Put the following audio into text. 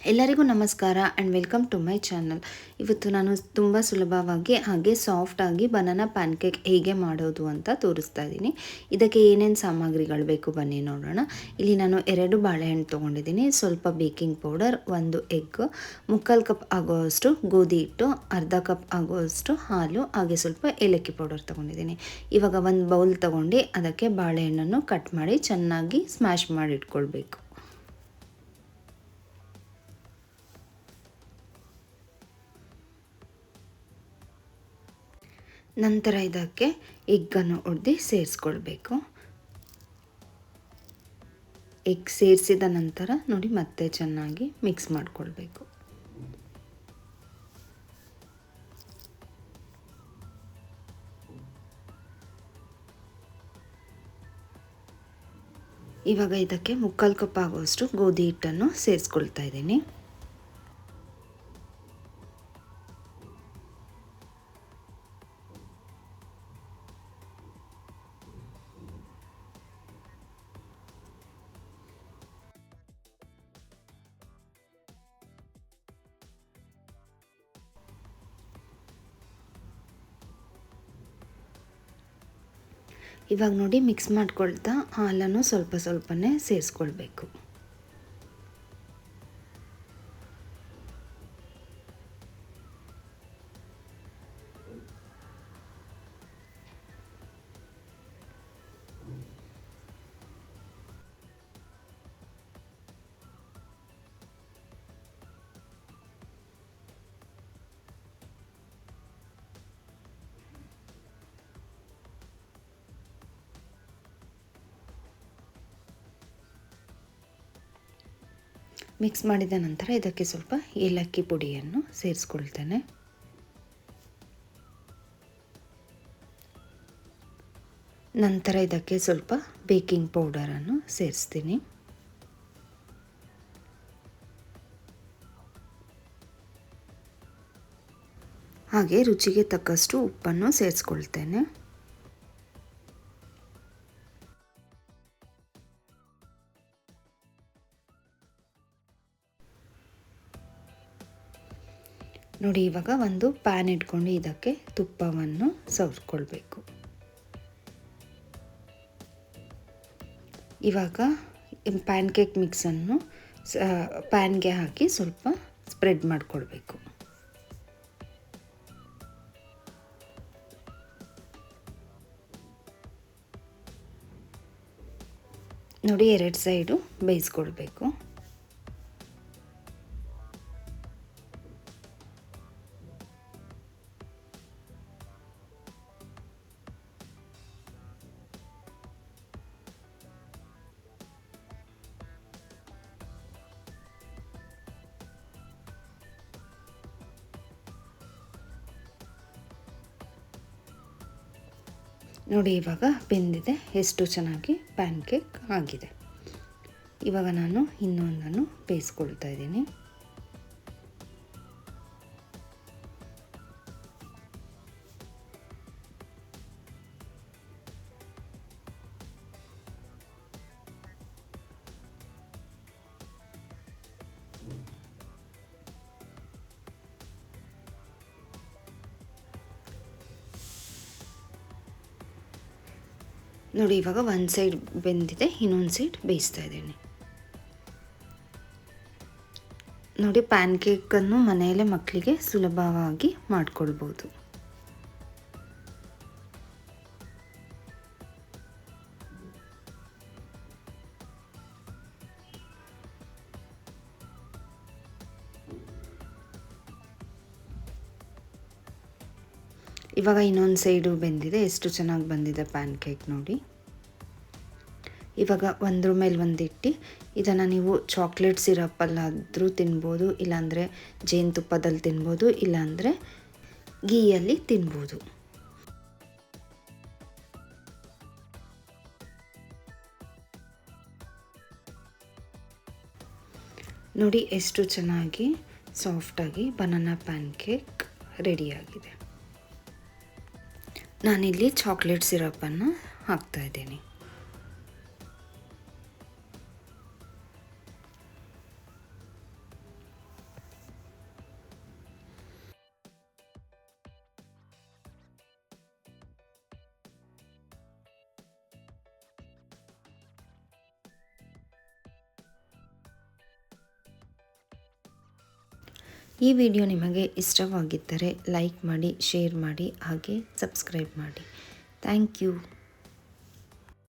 ಎಲ್ಲರಿಗೂ ನಮಸ್ಕಾರ and welcome to my channel. ಇವತ್ತು ನಾನು ತುಂಬ ಸುಲಭವಾಗಿ ಹಾಗೆ ಸಾಫ್ಟಾಗಿ ಬನಾನಾ ಪ್ಯಾನ್ಕೇಕ್ ಹೇಗೆ ಮಾಡೋದು ಅಂತ ತೋರಿಸ್ತಾ ಇದ್ದೀನಿ. ಇದಕ್ಕೆ ಏನೇನು ಸಾಮಗ್ರಿಗಳು ಬೇಕು ಬನ್ನಿ ನೋಡೋಣ. ಇಲ್ಲಿ ನಾನು 2 ಬಾಳೆಹಣ್ಣು ತೊಗೊಂಡಿದ್ದೀನಿ, ಸ್ವಲ್ಪ ಬೇಕಿಂಗ್ ಪೌಡರ್, 1 ಎಗ್, 3/4 ಕಪ್ ಆಗುವಷ್ಟು ಗೋಧಿ ಹಿಟ್ಟು, ಅರ್ಧ ಕಪ್ ಆಗುವಷ್ಟು ಹಾಲು, ಹಾಗೆ ಸ್ವಲ್ಪ ಏಲಕ್ಕಿ ಪೌಡರ್ ತೊಗೊಂಡಿದ್ದೀನಿ. ಇವಾಗ ಒಂದು ಬೌಲ್ ತೊಗೊಂಡು ಅದಕ್ಕೆ ಬಾಳೆಹಣ್ಣನ್ನು ಕಟ್ ಮಾಡಿ ಚೆನ್ನಾಗಿ ಸ್ಮ್ಯಾಶ್ ಮಾಡಿ ಇಟ್ಕೊಳ್ಬೇಕು. ನಂತರ ಇದಕ್ಕೆ ಎಗ್ಗನ್ನು ಹೊಡೆದು ಸೇರಿಸ್ಕೊಳ್ಬೇಕು. ಎಗ್ ಸೇರಿಸಿದ ನಂತರ ನೋಡಿ ಮತ್ತೆ ಚೆನ್ನಾಗಿ ಮಿಕ್ಸ್ ಮಾಡಿಕೊಳ್ಬೇಕು. ಇವಾಗ ಇದಕ್ಕೆ 3/4 ಕಪ್ ಆಗುವಷ್ಟು ಗೋಧಿ ಹಿಟ್ಟನ್ನು ಸೇರಿಸ್ಕೊಳ್ತಾ ಇದ್ದೀನಿ. ಇವಾಗ ನೋಡಿ ಮಿಕ್ಸ್ ಮಾಡ್ಕೊಳ್ತಾ ಹಾಲನ್ನು ಸ್ವಲ್ಪ ಸ್ವಲ್ಪನೇ ಸೇರಿಸ್ಕೊಳ್ಬೇಕು. ಮಿಕ್ಸ್ ಮಾಡಿದ ನಂತರ ಇದಕ್ಕೆ ಸ್ವಲ್ಪ ಏಲಕ್ಕಿ ಪುಡಿಯನ್ನು ಸೇರಿಸ್ಕೊಳ್ತೇನೆ. ನಂತರ ಇದಕ್ಕೆ ಸ್ವಲ್ಪ ಬೇಕಿಂಗ್ ಪೌಡರನ್ನು ಸೇರಿಸ್ತೀನಿ. ಹಾಗೆ ರುಚಿಗೆ ತಕ್ಕಷ್ಟು ಉಪ್ಪನ್ನು ಸೇರಿಸ್ಕೊಳ್ತೇನೆ. ನೋಡಿ ಇವಾಗ ಒಂದು ಪ್ಯಾನ್ ಇಟ್ಕೊಂಡು ಇದಕ್ಕೆ ತುಪ್ಪವನ್ನು ಸವರ್ಕೊಳ್ಬೇಕು. ಇವಾಗ ಪ್ಯಾನ್ಕೇಕ್ ಮಿಕ್ಸನ್ನು ಪ್ಯಾನ್ಗೆ ಹಾಕಿ ಸ್ವಲ್ಪ ಸ್ಪ್ರೆಡ್ ಮಾಡಿಕೊಳ್ಬೇಕು. ನೋಡಿ 2 ಸೈಡು ಬೇಯಿಸ್ಕೊಳ್ಬೇಕು. ನೋಡಿ ಇವಾಗ ಬೆಂದಿದೆ, ಎಷ್ಟು ಚೆನ್ನಾಗಿ ಪ್ಯಾನ್ಕೇಕ್ ಆಗಿದೆ. ಇವಾಗ ನಾನು ಇನ್ನೊಂದನ್ನು ಬೇಯಿಸ್ಕೊಳ್ತಾ ಇದ್ದೀನಿ. ನೋಡಿ ಇವಾಗ ಒಂದು ಸೈಡ್ ಬೆಂದಿದೆ, ಇನ್ನೊಂದು ಸೈಡ್ ಬೇಯಿಸ್ತಾ ಇದ್ದೀನಿ. ನೋಡಿ ಪ್ಯಾನ್ಕೇಕನ್ನು ಮನೆಯಲ್ಲೇ ಮಕ್ಕಳಿಗೆ ಸುಲಭವಾಗಿ ಮಾಡಿಕೊಳ್ಬೋದು. ಇವಾಗ ಇನ್ನೊಂದು ಸೈಡು ಬೆಂದಿದೆ, ಎಷ್ಟು ಚೆನ್ನಾಗಿ ಬಂದಿದೆ ಪ್ಯಾನ್ಕೇಕ್ ನೋಡಿ. ಇವಾಗ ಒಂದ್ರ ಮೇಲೆ ಒಂದು ಇಟ್ಟು ಇದನ್ನು ನೀವು ಚಾಕ್ಲೇಟ್ ಸಿರಪಲ್ಲಾದರೂ ತಿನ್ಬೋದು, ಇಲ್ಲಾಂದರೆ ಜೇನುತುಪ್ಪದಲ್ಲಿ ತಿನ್ಬೋದು, ಇಲ್ಲಾಂದರೆ ಗೀಯಲ್ಲಿ ತಿನ್ಬೋದು. ನೋಡಿ ಎಷ್ಟು ಚೆನ್ನಾಗಿ ಸಾಫ್ಟಾಗಿ ಬನಾನಾ ಪ್ಯಾನ್ಕೇಕ್ ರೆಡಿಯಾಗಿದೆ. ನಾನಿಲ್ಲಿ ಚಾಕ್ಲೇಟ್ ಸಿರಪನ್ನು ಹಾಕ್ತಾಯಿದ್ದೀನಿ. ಈ ವಿಡಿಯೋ ನಿಮಗೆ ಇಷ್ಟವಾಗಿದ್ದರೆ ಲೈಕ್ ಮಾಡಿ, ಶೇರ್ ಮಾಡಿ, ಹಾಗೆ ಸಬ್ಸ್ಕ್ರೈಬ್ ಮಾಡಿ. Thank you.